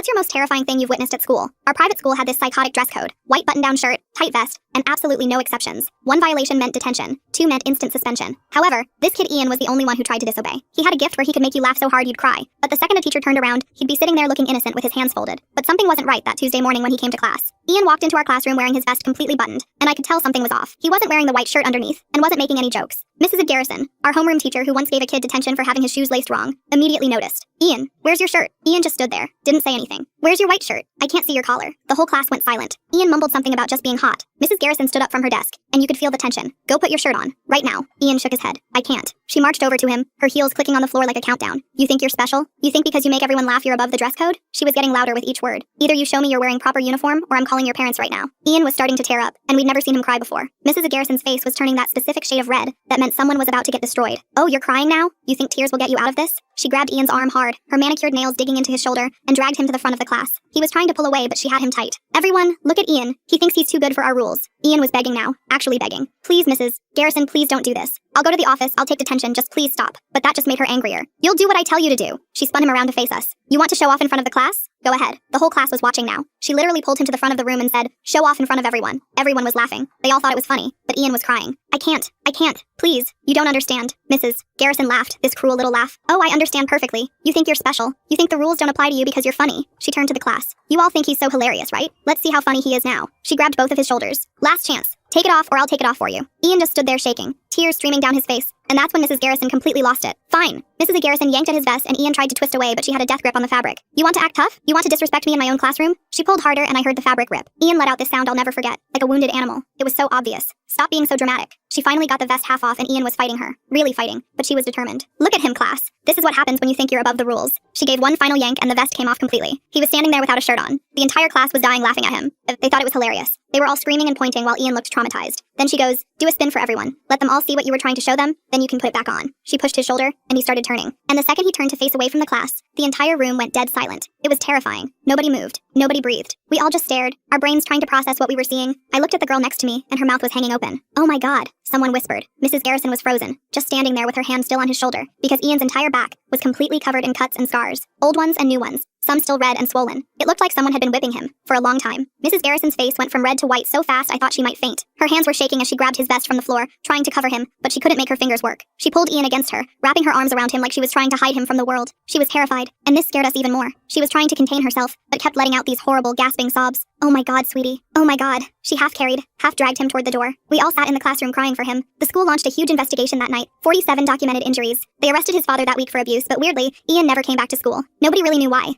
What's your most terrifying thing you've witnessed at school? Our private school had this psychotic dress code: white button-down shirt, tight vest, and absolutely no exceptions. 1 violation meant detention, 2 meant instant suspension. However, this kid Ian was the only one who tried to disobey. He had a gift where he could make you laugh so hard you'd cry, but the second a teacher turned around, he'd be sitting there looking innocent with his hands folded. But something wasn't right that Tuesday morning when he came to class. Ian walked into our classroom wearing his vest completely buttoned, and I could tell something was off. He wasn't wearing the white shirt underneath, and wasn't making any jokes. Mrs. Garrison, our homeroom teacher who once gave a kid detention for having his shoes laced wrong, immediately noticed. Ian, where's your shirt? Ian just stood there, didn't say anything. Where's your white shirt? I can't see your collar. The whole class went silent. Ian mumbled something about just being hot. Mrs. Garrison stood up from her desk, and you could feel the tension. Go put your shirt on, right now. Ian shook his head. I can't. She marched over to him, her heels clicking on the floor like a countdown. You think you're special? You think because you make everyone laugh you're above the dress code? She was getting louder with each word. Either you show me you're wearing proper uniform, or I'm calling your parents right now. Ian was starting to tear up, and we'd never seen him cry before. Mrs. Garrison's face was turning that specific shade of red that meant someone was about to get destroyed. Oh, you're crying now? You think tears will get you out of this? She grabbed Ian's arm hard, her manicured nails digging into his shoulder, and dragged him to the front of the class. He was trying to pull away, but she had him tight. Everyone, look at Ian. He thinks he's too good for our rules. Ian was begging now, actually begging. Please, Mrs. Garrison, please don't do this. I'll go to the office, I'll take detention, just please stop. But that just made her angrier. You'll do what I tell you to do. She spun him around to face us. You want to show off in front of the class? Go ahead. The whole class was watching now. She literally pulled him to the front of the room and said, show off in front of everyone. Everyone was laughing. They all thought it was funny, but Ian was crying. I can't. Please. You don't understand. Mrs. Garrison laughed, this cruel little laugh. Oh, I understand perfectly. You think you're special. You think the rules don't apply to you because you're funny. She turned to the class. You all think he's so hilarious, right? Let's see how funny he is now. She grabbed both of his shoulders. Last chance. Take it off or I'll take it off for you. Ian just stood there shaking, tears streaming down his face, and that's when Mrs. Garrison completely lost it. Fine. Mrs. Garrison yanked at his vest and Ian tried to twist away, but she had a death grip on the fabric. You want to act tough? You want to disrespect me in my own classroom? She pulled harder and I heard the fabric rip. Ian let out this sound I'll never forget, like a wounded animal. It was so obvious. Stop being so dramatic. She finally got the vest half off and Ian was fighting her. Really fighting, but she was determined. Look at him, class. This is what happens when you think you're above the rules. She gave one final yank and the vest came off completely. He was standing there without a shirt on. The entire class was dying laughing at him. They thought it was hilarious. They were all screaming and pointing while Ian looked traumatized. Then she goes, do a spin for everyone. Let them all see what you were trying to show them, then you can put it back on. She pushed his shoulder, and he started turning. And the second he turned to face away from the class, the entire room went dead silent. It was terrifying. Nobody moved. Nobody breathed. We all just stared, our brains trying to process what we were seeing. I looked at the girl next to me, and her mouth was hanging open. Oh my God, someone whispered. Mrs. Garrison was frozen, just standing there with her hand still on his shoulder, because Ian's entire back was completely covered in cuts and scars, old ones and new ones, some still red and swollen. It looked like someone had been whipping him for a long time. Mrs. Garrison's face went from red to white so fast I thought she might faint. Her hands were shaking as she grabbed his vest from the floor, trying to cover him, but she couldn't make her fingers work. She pulled Ian against her, wrapping her arms around him like she was trying to hide him from the world. She was terrified, and this scared us even more. She was trying to contain herself, but kept letting out these horrible, gasping sobs. Oh my God, sweetie. Oh my God. She half carried, half dragged him toward the door. We all sat in the classroom crying for him. The school launched a huge investigation that night. 47 documented injuries. They arrested his father that week for abuse, but weirdly, Ian never came back to school. Nobody really knew why.